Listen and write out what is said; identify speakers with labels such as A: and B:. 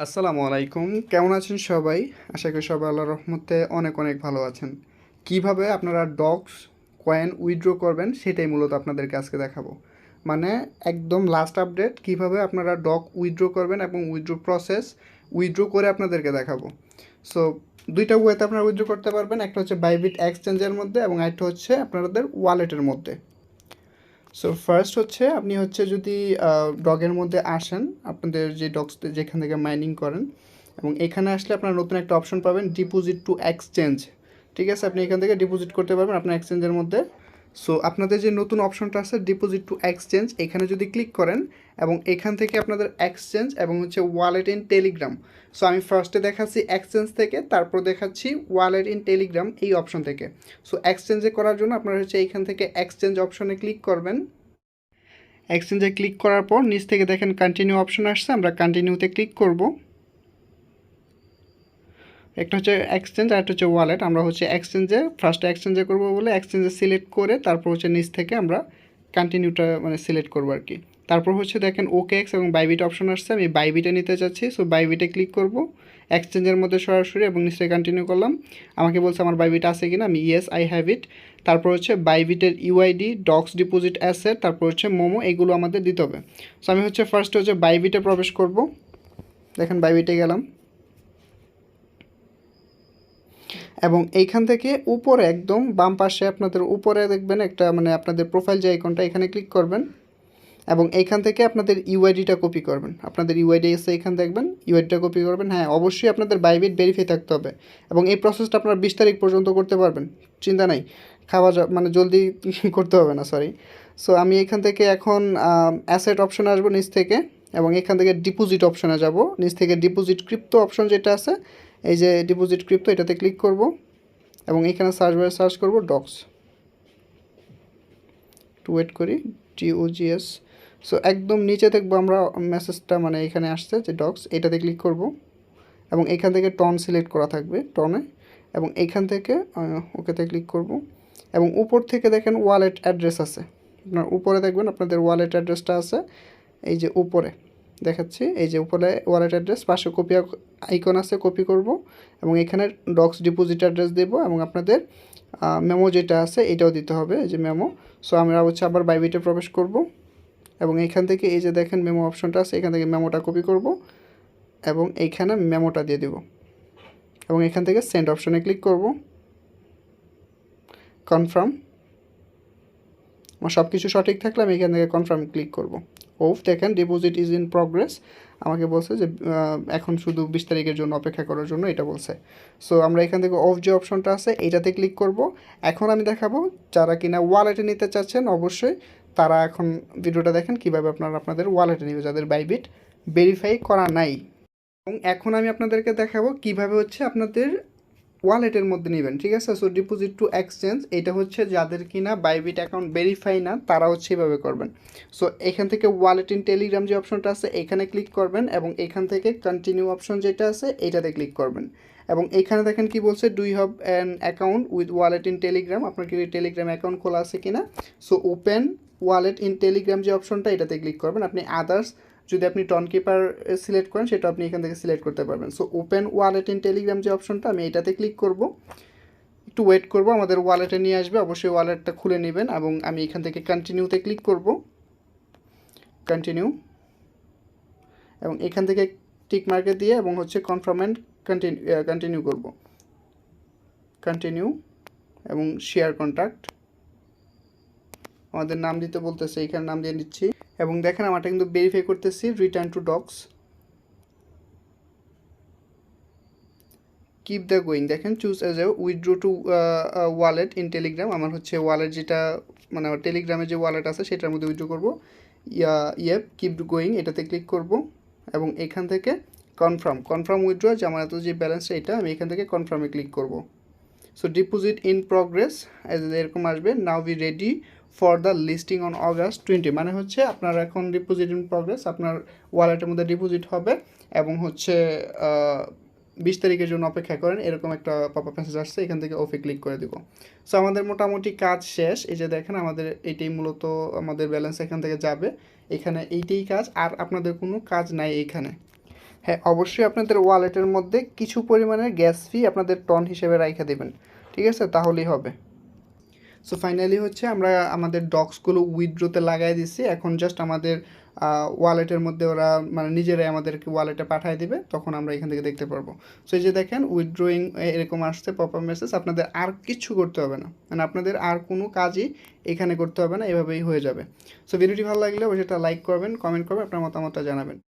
A: আসসালামু আলাইকুম, কেমন আছেন সবাই? আশা করি সবাই আল্লাহর রহমতে অনেক অনেক ভালো আছেন। কিভাবে আপনারা ডক্স কয়েন উইথড্র করবেন সেটাই মূলত আপনাদেরকে আজকে দেখাবো। মানে একদম লাস্ট আপডেট কিভাবে আপনারা ডক উইথড্র করবেন এবং উইথড্র প্রসেস উইথড্র করে আপনাদেরকে দেখাবো। সো দুইটা ওয়েতে আপনারা উইথড্র করতে পারবেন, একটা হচ্ছে বাইবিট এক্সচেঞ্জের মধ্যে এবং আরেকটা হচ্ছে আপনাদের ওয়ালেটের মধ্যে। সো ফার্স্ট হচ্ছে আপনি হচ্ছে যদি ডগের মধ্যে আসেন, আপনাদের যে ডগস যেখান থেকে মাইনিং করেন, এবং এখানে আসলে আপনারা নতুন একটা অপশন পাবেন ডিপোজিট টু এক্সচেঞ্জ। ঠিক আছে, আপনি এখান থেকে ডিপোজিট করতে পারবেন আপনার এক্সচেঞ্জের মধ্যে। সো আপনাদের যে নতুন অপশনটা আছে ডিপোজিট টু এক্সচেঞ্জ, এখানে যদি ক্লিক করেন এবং এখান থেকে আপনাদের এক্সচেঞ্জ এবং হচ্ছে ওয়ালেট ইন টেলিগ্রাম। সো আমি ফার্স্টে দেখাচ্ছি এক্সচেঞ্জ থেকে, তারপর দেখাচ্ছি ওয়ালেট ইন টেলিগ্রাম এই অপশন থেকে। সো এক্সচেঞ্জে করার জন্য আপনারা হচ্ছে এইখান থেকে এক্সচেঞ্জ অপশনে ক্লিক করবেন। এক্সচেঞ্জে ক্লিক করার পর নিচ থেকে দেখেন কন্টিনিউ অপশন আসছে, আমরা কন্টিনিউতে ক্লিক করব। একটা হচ্ছে এক্সচেঞ্জ আর একটা হচ্ছে ওয়ালেট। আমরা হচ্ছে ফার্স্ট এক্সচেঞ্জে করব বলে এক্সচেঞ্জে সিলেক্ট করে তারপর হচ্ছে নিচ থেকে আমরা কন্টিনিউটা সিলেক্ট করব আর কি। তারপর হচ্ছে দেখেন ওকেএক্স এবং বাইবিট অপশন আসছে, আমি বাইবিটে নিতে চাচ্ছি। সো বাইবিটে ক্লিক করব এক্সচেঞ্জের মধ্যে সরাসরি এবং নিচে কন্টিনিউ করলাম। আমাকে বলছে আমার বাইবিট আছে কিনা, আমি ইয়েস আই হ্যাভ ইট। তারপর হচ্ছে বাইবিটের ইউআইডি, ডক্স ডিপোজিট অ্যাসেট, তারপর হচ্ছে মোমো, এগুলো আমাদের দিতে হবে। সো আমি হচ্ছে ফার্স্ট হচ্ছে বাইবিটে প্রবেশ করব। দেখেন বাইবিটে গেলাম এবং এইখান থেকে উপরে একদম বাম পাশে আপনাদের উপরে দেখবেন একটা আপনাদের প্রোফাইল যে আইকনটা, এখানে ক্লিক করবেন এবং এইখান থেকে আপনাদের ইউআইডিটা কপি করবেন। আপনাদের ইউআইডি এসে এখানে দেখবেন, ইউআইডিটা কপি করবেন। হ্যাঁ, অবশ্যই আপনাদের বাইবিট ভেরিফাই থাকতে হবে এবং এই প্রসেসটা আপনারা 20 তারিখ পর্যন্ত করতে পারবেন, চিন্তা নাই। জলদি করতে হবে না, সরি। সো আমি এখান থেকে এখন অ্যাসেট অপশনে আসবো নিচ থেকে এবং এখান থেকে ডিপোজিট অপশনে যাব। নিচ থেকে ডিপোজিট ক্রিপ্টো অপশন যেটা আছে, এই যে ডিপোজিট ক্রিপ্টো, এটাতে ক্লিক করব এবং এখানে সার্চ বারে সার্চ করব ডক্স। একটু ওয়েট করি, DOGS। সো একদম নিচে দেখবো আমরা মেসেজটা এখানে আসছে যে ডক্স, এটাতে ক্লিক করব এবং এখান থেকে টন সিলেক্ট করা থাকবে, টনে, এবং এইখান থেকে ওকেতে ক্লিক করব এবং উপর থেকে দেখেন ওয়ালেট অ্যাড্রেস আছে। আপনার উপরে দেখবেন আপনাদের ওয়ালেট অ্যাড্রেসটা আছে, এই যে উপরে দেখাচ্ছি, এই যে উপরে ওয়ালেট অ্যাড্রেস, পাশে কপি আইকন আছে, কপি করব এবং এখানে ডক্স ডিপোজিট অ্যাড্রেস দেব এবং আপনাদের মেমো যেটা আছে এটাও দিতে হবে, এই যে মেমো। সো আমরা হচ্ছে আবার বাইবিটে প্রবেশ করব এবং এইখান থেকে এই যে দেখেন মেমো অপশনটা আছে, এখান থেকে মেমোটা কপি করব এবং এইখানে মেমোটা দিয়ে দেব এবং এখান থেকে সেন্ড অপশনে ক্লিক করব, কনফার্ম। আমার সব কিছু সঠিক থাকলে আমি এখান থেকে কনফার্ম ক্লিক করব। দেখেন ডিপোজিট ইজ ইন প্রোগ্রেস, আমাকে বলছে যে এখন শুধু 20 তারিখের জন্য অপেক্ষা করার জন্য এটা বলছে। সো আমরা এখান থেকে যে অপশনটা আছে এইটাতে ক্লিক করব। এখন আমি দেখাবো যারা কিনা ওয়ালেটে নিতে চাচ্ছেন, অবশ্যই তারা এখন ভিডিওটা দেখেন কীভাবে আপনারা আপনাদের ওয়ালেটে নেবে, যাদের বাইবিট ভেরিফাই করা নাই। এবং এখন আমি আপনাদেরকে দেখাবো কিভাবে হচ্ছে আপনাদের ওয়ালেটের মধ্যে নেবেন, ঠিক আছে। সো ডিপোজিট টু এক্সচেঞ্জ, এটা হচ্ছে যাদের কিনা বাইবিট অ্যাকাউন্ট ভেরিফাই না তারা হচ্ছে এভাবে করবেন। সো এখান থেকে ওয়ালেট ইন টেলিগ্রাম যে অপশনটা আছে এখানে ক্লিক করবেন এবং এখান থেকে কন্টিনিউ অপশন যেটা আছে এইটাতে ক্লিক করবেন এবং এখানে দেখেন কি বলছে, do you have an account with wallet in Telegram, আপনার কি টেলিগ্রাম অ্যাকাউন্ট খোলা আছে কিনা। So open wallet in Telegram যে অপশনটা এটাতে ক্লিক করবেন। আপনি আদার্স যদি আপনি টনকিপার সিলেক্ট করেন সেটা আপনি এখান থেকে সিলেক্ট করতে পারবেন। So open wallet in Telegram যে অপশনটা, আমি এটাতে ক্লিক করব, একটু ওয়েট করব, আমাদের ওয়ালেটে নিয়ে আসবে, অবশ্যই ওয়ালেটটা খুলে নেবেন এবং আমি এখান থেকে কন্টিনিউতে ক্লিক করব, কন্টিনিউ, এবং এখান থেকে টিক মার্কে দিয়ে এবং হচ্ছে কনফার্ম অ্যান্ড কন্টিনিউ করব, কন্টিনিউ এবং শেয়ার কন্ট্যাক্ট, আমাদের নাম দিতে বলতেছে, এখানে নাম দিয়ে নিচ্ছি এবং দেখেন আমারটা কিন্তু ভেরিফাই করতেছি, return to docs, keep the going, দেখেন choose as a withdraw to wallet in Telegram, আমার হচ্ছে ওয়ালেট যেটা আমার টেলিগ্রামে যে ওয়ালেট আছে সেটার মধ্যে উইথড্র করবো। কিপ গোয়িং এটাতে ক্লিক করব এবং এখান থেকে কনফার্ম উইথড্র, যে আমার এত যে ব্যালেন্সটা এটা, আমি এখান থেকে কনফার্মে ক্লিক করব। সো ডিপোজিট ইন প্রোগ্রেস এরকম আসবে, now we ready for the listing on August 20, মানে হচ্ছে আপনার এখন ডিপোজিট ইন প্রোগ্রেস, আপনার ওয়ালেটের মধ্যে ডিপোজিট হবে এবং হচ্ছে 20 তারিখের জন্য অপেক্ষা করেন, এরকম একটা পপআপ মেসেজ আসছে, এখান থেকে ওকে ক্লিক করে দিব। সো আমাদের মোটামুটি কাজ শেষ, এই যে দেখেন আমাদের এইটাই মূলত আমাদের ব্যালেন্স এখান থেকে যাবে, এখানে এইটাই কাজ, আর আপনাদের কোনো কাজ নাই এইখানে। হ্যাঁ, অবশ্যই আপনাদের ওয়ালেটের মধ্যে কিছু পরিমাণের গ্যাস ফি আপনাদের টন হিসেবে রাইখা দিবেন, ঠিক আছে? তাহলেই হবে। সো ফাইনালি হচ্ছে আমরা আমাদের ডক্সগুলো উইথড্রোতে লাগাই দিচ্ছি। এখন জাস্ট আমাদের ওয়ালেটের মধ্যে ওরা মানে নিজেরাই আমাদেরকে ওয়ালেটে পাঠিয়ে দিবে, তখন আমরা এখান থেকে দেখতে পারবো। সো এই যে দেখেন উইথড্রয়িং এরকম আসছে পপ আপ মেসেজ, আপনাদের আর কিচ্ছু করতে হবে না, মানে আপনাদের আর কোনো কাজই এখানে করতে হবে না, এভাবেই হয়ে যাবে। সো ভিডিওটি ভালো লাগলে অবশ্যই একটা লাইক করবেন, কমেন্ট করবেন, আপনার মতামতটা জানাবেন।